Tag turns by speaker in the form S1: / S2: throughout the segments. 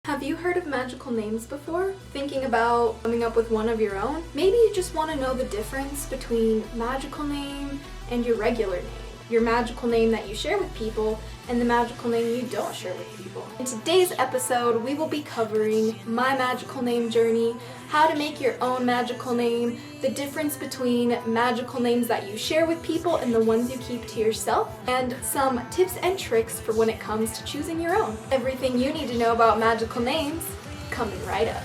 S1: Have you heard of magical names before? Thinking about coming up with one of your own? Maybe you just want to know the difference between magical name and your regular name. Your magical name that you share with people and the magical name you don't share with people. In today's episode, we will be covering my magical name journey, how to make your own magical name, the difference between magical names that you share with people and the ones you keep to yourself, and some tips and tricks for when it comes to choosing your own. Everything you need to know about magical names coming right up.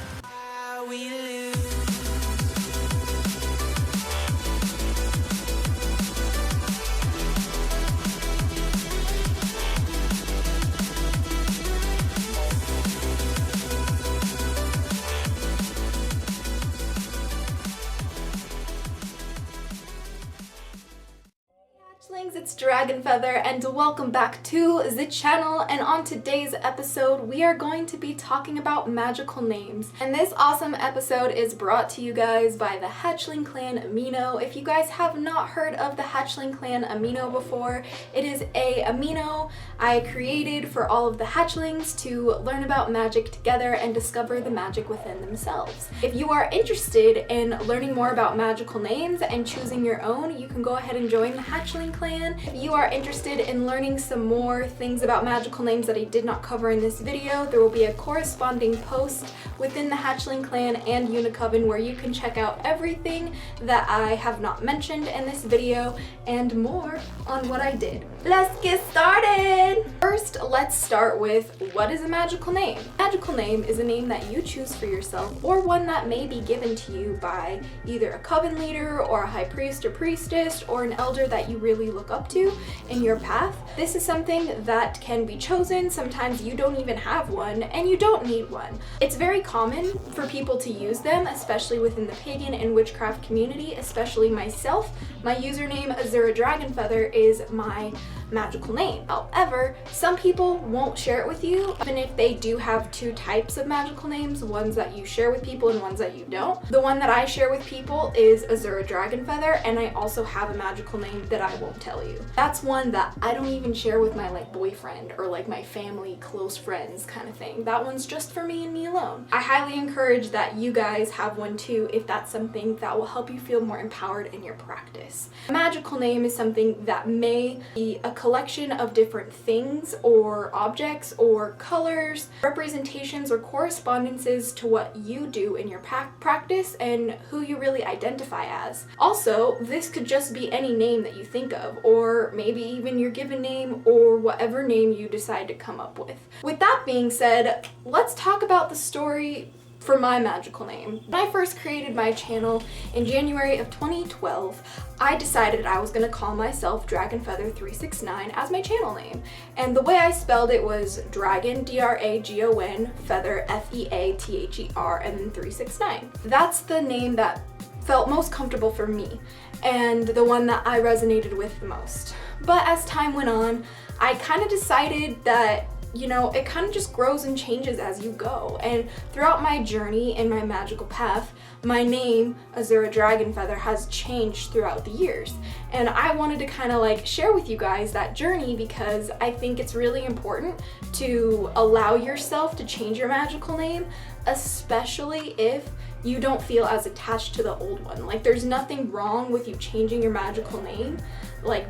S1: Hatchlings, it's DragonFeather and welcome back to the channel, and on today's episode we are going to be talking about magical names. And this awesome episode is brought to you guys by the Hatchling clan Amino. If you guys have not heard of the Hatchling clan Amino before, it is a Amino I created for all of the hatchlings to learn about magic together and discover the magic within themselves. If you are interested in learning more about magical names and choosing your own, you can go ahead and join the Hatchling clan. If you are interested in learning some more things about magical names that I did not cover in this video, there will be a corresponding post within the Hatchling clan and UNICOVEN where you can check out everything that I have not mentioned in this video and more on what I did. Let's get started! First, let's start with, what is a magical name? Magical name is a name that you choose for yourself or one that may be given to you by either a coven leader or a high priest or priestess or an elder that you really look up to in your path. This is something that can be chosen. Sometimes you don't even have one and you don't need one. It's very common for people to use them, especially within the pagan and witchcraft community, especially myself. My username Azura DragonFaether is my magical name. However, some people won't share it with you, even if they do have two types of magical names, ones that you share with people and ones that you don't. The one that I share with people is Azura DragonFaether, and I also have a magical name that I won't tell you. That's one that I don't even share with my boyfriend or my family, close friends kind of thing. That one's just for me and me alone. I highly encourage that you guys have one too if that's something that will help you feel more empowered in your practice. A magical name is something that may be a collection of different things or objects or colors, representations or correspondences to what you do in your practice and who you really identify as. Also, this could just be any name that you think of, or maybe even your given name or whatever name you decide to come up with. With that being said, let's talk about the story for my magical name. When I first created my channel in January of 2012, I decided I was going to call myself DragonFeather369 as my channel name. And the way I spelled it was Dragon, D-R-A-G-O-N, Feather, F-E-A-T-H-E-R, and then 369. That's the name that felt most comfortable for me and the one that I resonated with the most. But as time went on, I kind of decided that it kind of just grows and changes as you go. And throughout my journey and my magical path, my name, Azura DragonFeather, has changed throughout the years. And I wanted to kind of share with you guys that journey because I think it's really important to allow yourself to change your magical name, especially if you don't feel as attached to the old one. There's nothing wrong with you changing your magical name.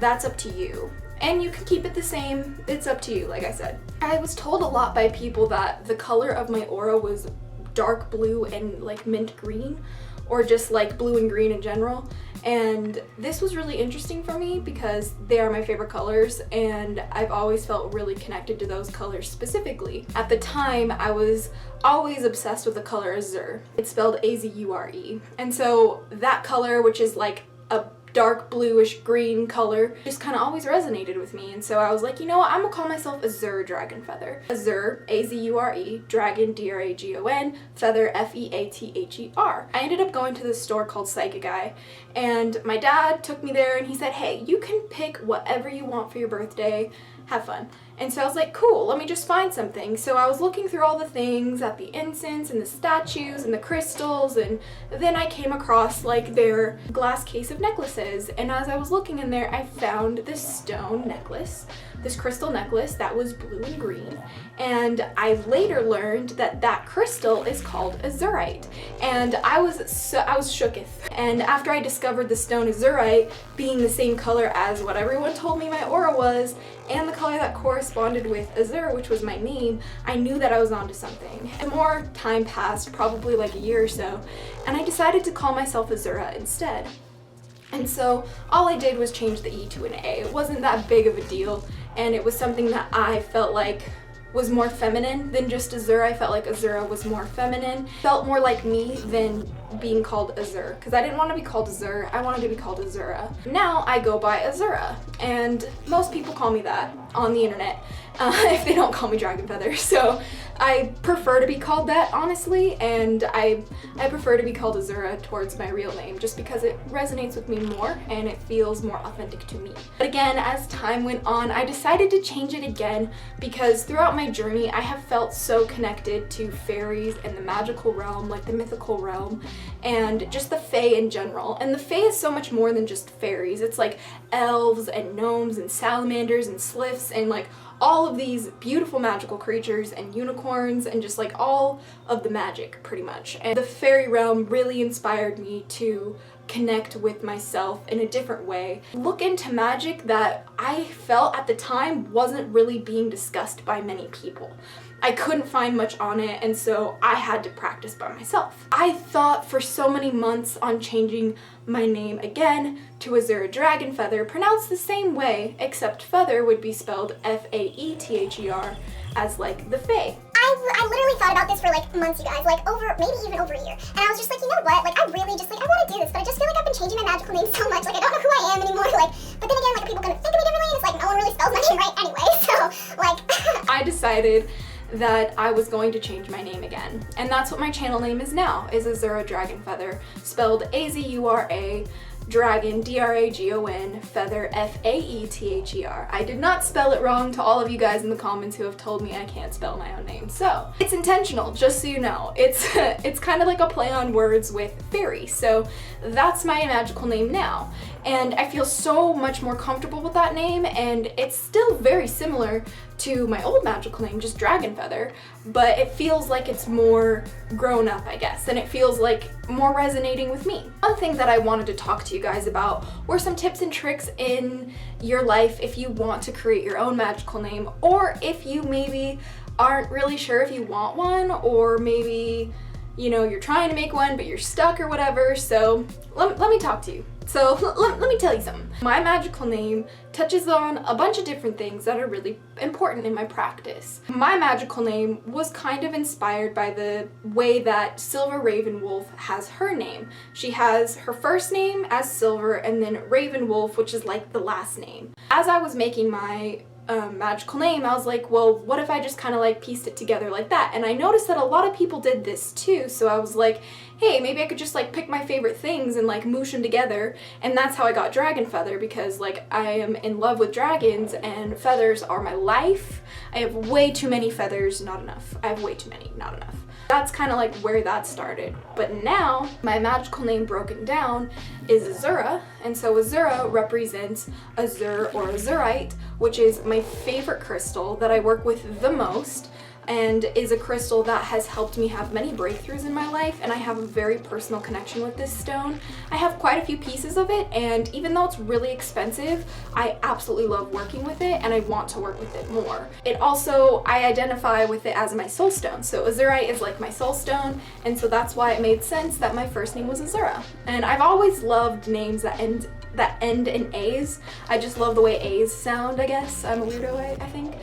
S1: That's up to you. And you can keep it the same, it's up to you, like I said. I was told a lot by people that the color of my aura was dark blue and mint green, or just blue and green in general. And this was really interesting for me because they are my favorite colors and I've always felt really connected to those colors specifically. At the time, I was always obsessed with the color Azure. It's spelled A-Z-U-R-E. And so that color, which is a dark bluish green color, just kind of always resonated with me. And so I was like, you know what, I'm gonna call myself Azure DragonFeather. Azure, A-Z-U-R-E, Dragon, D-R-A-G-O-N, Feather, F-E-A-T-H-E-R. I ended up going to this store called Magickal, and my dad took me there and he said, hey, you can pick whatever you want for your birthday, have fun. And so I was like, cool, let me just find something. So I was looking through all the things at the incense and the statues and the crystals, and then I came across like their glass case of necklaces. And as I was looking in there, I found this stone necklace, this crystal necklace that was blue and green. And I later learned that that crystal is called azurite. And I was shooketh. And after I discovered the stone azurite being the same color as what everyone told me my aura was, and the color that corresponded with Azura, which was my name, I knew that I was onto something. And more time passed, probably like a year or so, and I decided to call myself Azura instead. And so all I did was change the E to an A. It wasn't that big of a deal, and it was something that I felt like was more feminine than just Azura. I felt like Azura was more feminine, felt more like me than being called Azur, because I didn't want to be called Azur, I wanted to be called Azura. Now I go by Azura, and most people call me that on the internet if they don't call me DragonFeather. So I prefer to be called that, honestly, and I prefer to be called Azura towards my real name just because it resonates with me more and it feels more authentic to me. But again, as time went on, I decided to change it again because throughout my journey I have felt so connected to fairies and the magical realm, like the mythical realm, and just the fae in general. And the fae is so much more than just fairies. It's like elves and gnomes and salamanders and sliffs and like all of these beautiful magical creatures and unicorns and just like all of the magic pretty much. And the fairy realm really inspired me to connect with myself in a different way. Look into magic that I felt at the time wasn't really being discussed by many people. I couldn't find much on it, and so I had to practice by myself. I thought for so many months on changing my name again to Azura DragonFeather, pronounced the same way, except feather would be spelled F-A-E-T-H-E-R, as like the fae.
S2: I literally thought about this for like months, you guys, like maybe even over a year. And I was just like, you know what, like I really just like, I want to do this, but I just feel like I've been changing my magical name so much, like I don't know who I am anymore, like, but then again, like are people gonna think of me differently? And it's like, no one really spells my name right anyway, so like.
S1: I decided that I was going to change my name again. And that's what my channel name is now, is Azura DragonFeather, spelled A-Z-U-R-A, Dragon, D-R-A-G-O-N, Feather, F-A-E-T-H-E-R. I did not spell it wrong to all of you guys in the comments who have told me I can't spell my own name. So, it's intentional, just so you know. It's kind of like a play on words with fairy, so that's my magical name now. And I feel so much more comfortable with that name, and it's still very similar to my old magical name, just DragonFeather, but it feels like it's more grown up, I guess, and it feels like more resonating with me. One thing that I wanted to talk to you guys about were some tips and tricks in your life if you want to create your own magical name, or if you maybe aren't really sure if you want one, or maybe, you know, you're trying to make one but you're stuck or whatever. So let me talk to you. So let me tell you something. My magical name touches on a bunch of different things that are really important in my practice. My magical name was kind of inspired by the way that Silver Ravenwolf has her name. She has her first name as Silver and then Ravenwolf, which is like the last name. As I was making my magical name, I was like, well, what if I just kind of like pieced it together like that? And I noticed that a lot of people did this too, so I was like, hey, maybe I could just like pick my favorite things and like moosh them together. And that's how I got DragonFeather, because like I am in love with dragons and feathers are my life. I have way too many feathers, not enough. I have way too many, not enough. That's kind of like where that started. But now, my magical name broken down is Azura, and so Azura represents Azur or Azurite, which is my favorite crystal that I work with the most, and is a crystal that has helped me have many breakthroughs in my life, and I have a very personal connection with this stone. I have quite a few pieces of it, and even though it's really expensive, I absolutely love working with it, and I want to work with it more. It also, I identify with it as my soul stone, so Azurite is like my soul stone, and so that's why it made sense that my first name was Azura. And I've always loved names that end in A's. I just love the way A's sound, I guess. I'm a weirdo, I think.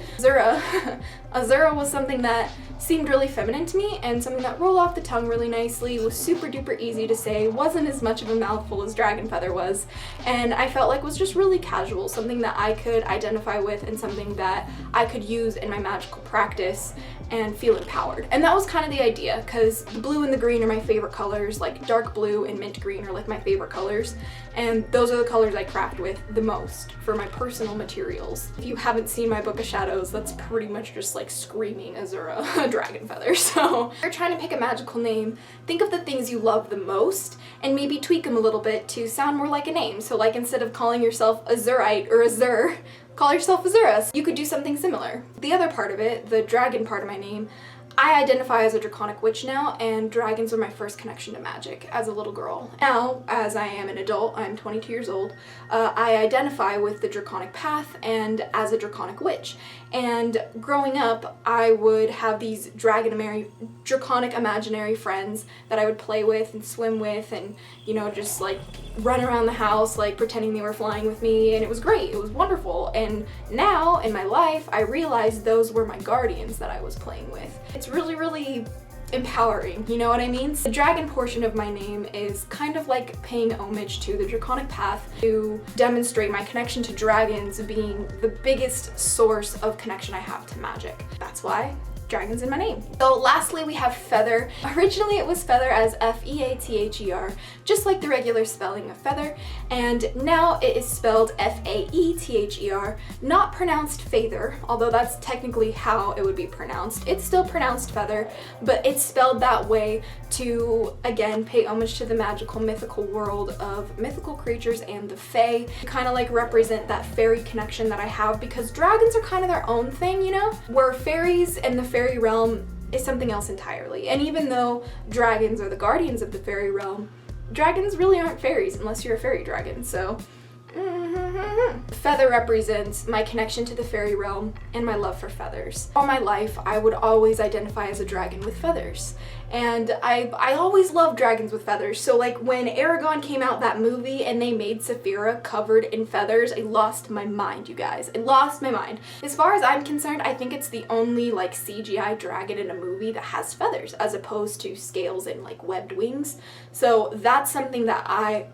S1: Azura was something that seemed really feminine to me and something that rolled off the tongue really nicely, was super duper easy to say, wasn't as much of a mouthful as DragonFeather was, and I felt like was just really casual, something that I could identify with and something that I could use in my magical practice. and feel empowered. And that was kind of the idea, because the blue and the green are my favorite colors, like dark blue and mint green are like my favorite colors, and those are the colors I craft with the most for my personal materials. If you haven't seen my Book of Shadows, that's pretty much just like screaming Azura DragonFaether. So if you're trying to pick a magical name, think of the things you love the most and maybe tweak them a little bit to sound more like a name. So like instead of calling yourself Azurite or Azur, call yourself Azura. You could do something similar. The other part of it, the dragon part of my name, I identify as a Draconic witch now, and dragons were my first connection to magic as a little girl. Now, as I am an adult, I'm 22 years old, I identify with the Draconic path and as a Draconic witch. And growing up, I would have these Draconic imaginary friends that I would play with and swim with and, you know, just like run around the house like pretending they were flying with me, and it was great, it was wonderful. And now in my life, I realized those were my guardians that I was playing with. It's really, really empowering, you know what I mean? The dragon portion of my name is kind of like paying homage to the Draconic path to demonstrate my connection to dragons being the biggest source of connection I have to magic. That's why dragons in my name. So lastly, we have feather. Originally it was feather as F-E-A-T-H-E-R, just like the regular spelling of feather, and now it is spelled F-A-E-T-H-E-R, not pronounced feather, although that's technically how it would be pronounced. It's still pronounced feather, but it's spelled that way to, again, pay homage to the magical mythical world of mythical creatures and the fae, kind of like represent that fairy connection that I have, because dragons are kind of their own thing, you know? Where fairies and the fairy realm is something else entirely. And even though dragons are the guardians of the fairy realm, dragons really aren't fairies unless you're a fairy dragon, so feather represents my connection to the fairy realm and my love for feathers. All my life, I would always identify as a dragon with feathers. And I always loved dragons with feathers. So like when Aragorn came out, that movie, and they made Saphira covered in feathers, I lost my mind, you guys. I lost my mind. As far as I'm concerned, I think it's the only like CGI dragon in a movie that has feathers as opposed to scales and like webbed wings. So that's something that I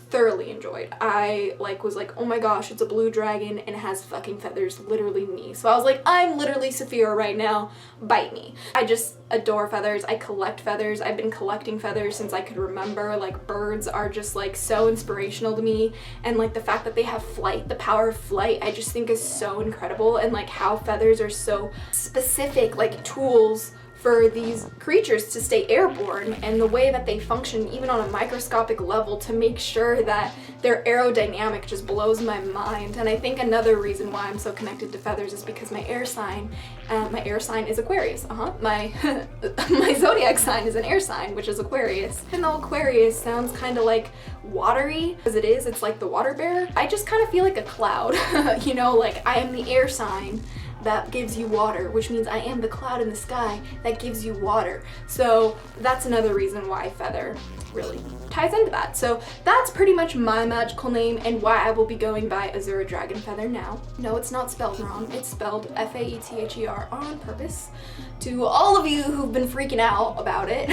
S1: thoroughly enjoyed. I was like, oh my gosh, it's a blue dragon and it has fucking feathers, literally me. So I was like, I'm literally Saphira right now, bite me. I just adore feathers. I collect feathers. I've been collecting feathers since I could remember. Like birds are just like so inspirational to me, and like the fact that they have flight, the power of flight, I just think is so incredible, and like how feathers are so specific like tools for these creatures to stay airborne, and the way that they function even on a microscopic level to make sure that they're aerodynamic just blows my mind. And I think another reason why I'm so connected to feathers is because my air sign is Aquarius. My zodiac sign is an air sign, which is Aquarius. Even though Aquarius sounds kind of like watery, as it is, it's like the water bear, I just kind of feel like a cloud. You know, like I am the air sign that gives you water, which means I am the cloud in the sky that gives you water. So that's another reason why feather really ties into that. So that's pretty much my magical name and why I will be going by Azura DragonFaether now. No, it's not spelled wrong. It's spelled F-A-E-T-H-E-R on purpose. To all of you who've been freaking out about it,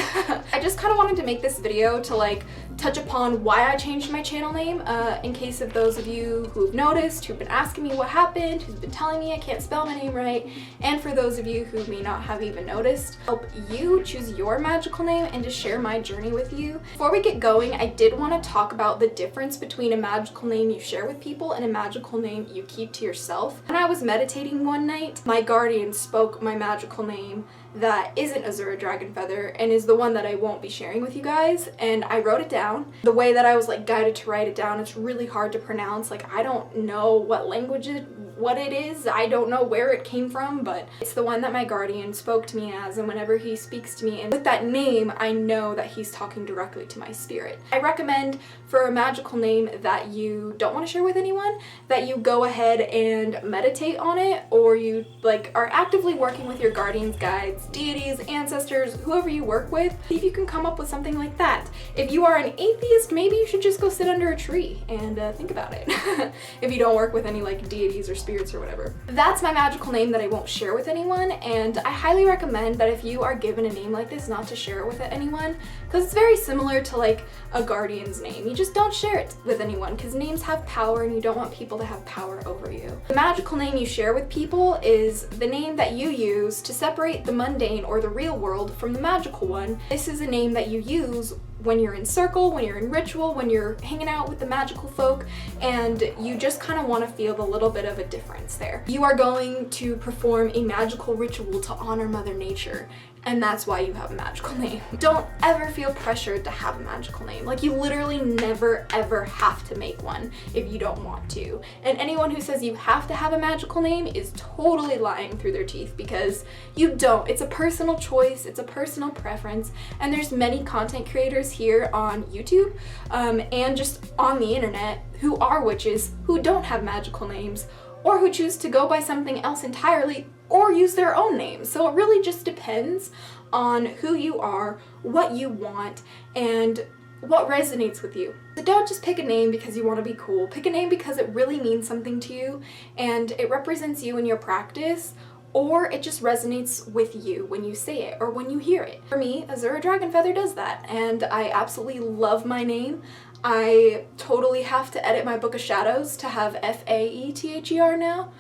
S1: I just kind of wanted to make this video to like touch upon why I changed my channel name, in case of those of you who've noticed, who've been asking me what happened, who've been telling me I can't spell my name right, and for those of you who may not have even noticed, help you choose your magical name and to share my journey with you. Before we get going, I did want to talk about the difference between a magical name you share with people and a magical name you keep to yourself. When I was meditating one night, my guardian spoke my magical name that isn't Azura DragonFaether and is the one that I won't be sharing with you guys, and I wrote it down. The way that I was like guided to write it down, it's really hard to pronounce. Like I don't know what language what it is, I don't know where it came from, but it's the one that my guardian spoke to me as, and whenever he speaks to me and with that name, I know that he's talking directly to my spirit. I recommend for a magical name that you don't want to share with anyone, that you go ahead and meditate on it, or you like are actively working with your guardians, guides, deities, ancestors, whoever you work with. See if you can come up with something like that. If you are an atheist, maybe you should just go sit under a tree and think about it. If you don't work with any like deities or spirits spirits or whatever. That's my magical name that I won't share with anyone, and I highly recommend that if you are given a name like this, not to share it with anyone, because it's very similar to like a guardian's name. You just don't share it with anyone because names have power and you don't want people to have power over you. The magical name you share with people is the name that you use to separate the mundane or the real world from the magical one. This is a name that you use when you're in circle, when you're in ritual, when you're hanging out with the magical folk, and you just kind of want to feel a little bit of a difference there. You are going to perform a magical ritual to honor Mother Nature, and that's why you have a magical name. Don't ever feel pressured to have a magical name. Like, you literally never ever have to make one if you don't want to. And anyone who says you have to have a magical name is totally lying through their teeth, because you don't. It's a personal choice, it's a personal preference, and there's many content creators here on YouTube and just on the internet who are witches who don't have magical names, or who choose to go by something else entirely, or use their own name. So it really just depends on who you are, what you want, and what resonates with you. So don't just pick a name because you want to be cool. Pick a name because it really means something to you and it represents you in your practice, or it just resonates with you when you say it or when you hear it. For me, Azura DragonFaether does that, and I absolutely love my name. I totally have to edit my Book of Shadows to have FAETHER now.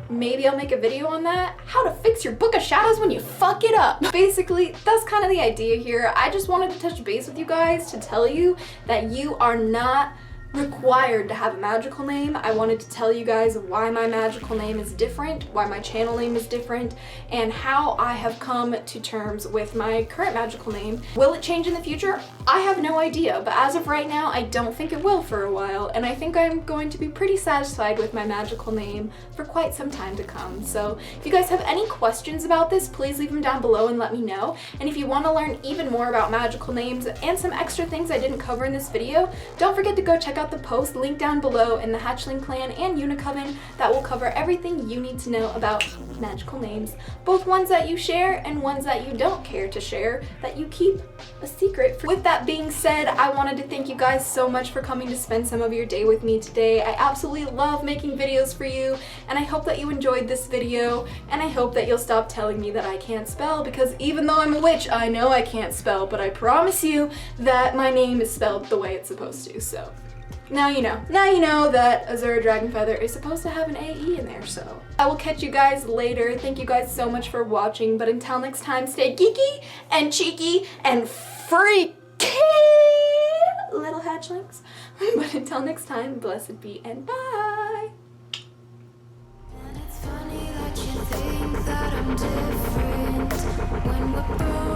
S1: Maybe I'll make a video on that. How to fix your Book of Shadows when you fuck it up. Basically, that's kind of the idea here. I just wanted to touch base with you guys to tell you that you are not required to have a magical name. I wanted to tell you guys why my magical name is different, why my channel name is different, and how I have come to terms with my current magical name. Will it change in the future? I have no idea, but as of right now, I don't think it will for a while, and I think I'm going to be pretty satisfied with my magical name for quite some time to come. So if you guys have any questions about this, please leave them down below and let me know. And if you want to learn even more about magical names and some extra things I didn't cover in this video, don't forget to go check out the post linked down below in the Hatchling clan and UNICOVEN that will cover everything you need to know about magical names, both ones that you share and ones that you don't care to share, that you keep a secret. With that being said, I wanted to thank you guys so much for coming to spend some of your day with me today. I absolutely love making videos for you, and I hope that you enjoyed this video, and I hope that you'll stop telling me that I can't spell, because even though I'm a witch, I know I can't spell, but I promise you that my name is spelled the way it's supposed to. So now you know. Now you know that Azura DragonFaether is supposed to have an AE in there, so. I will catch you guys later. Thank you guys so much for watching, but until next time, stay geeky and cheeky and freaky, little hatchlings. But until next time, blessed be and bye! And it's funny that you think that I'm different when we're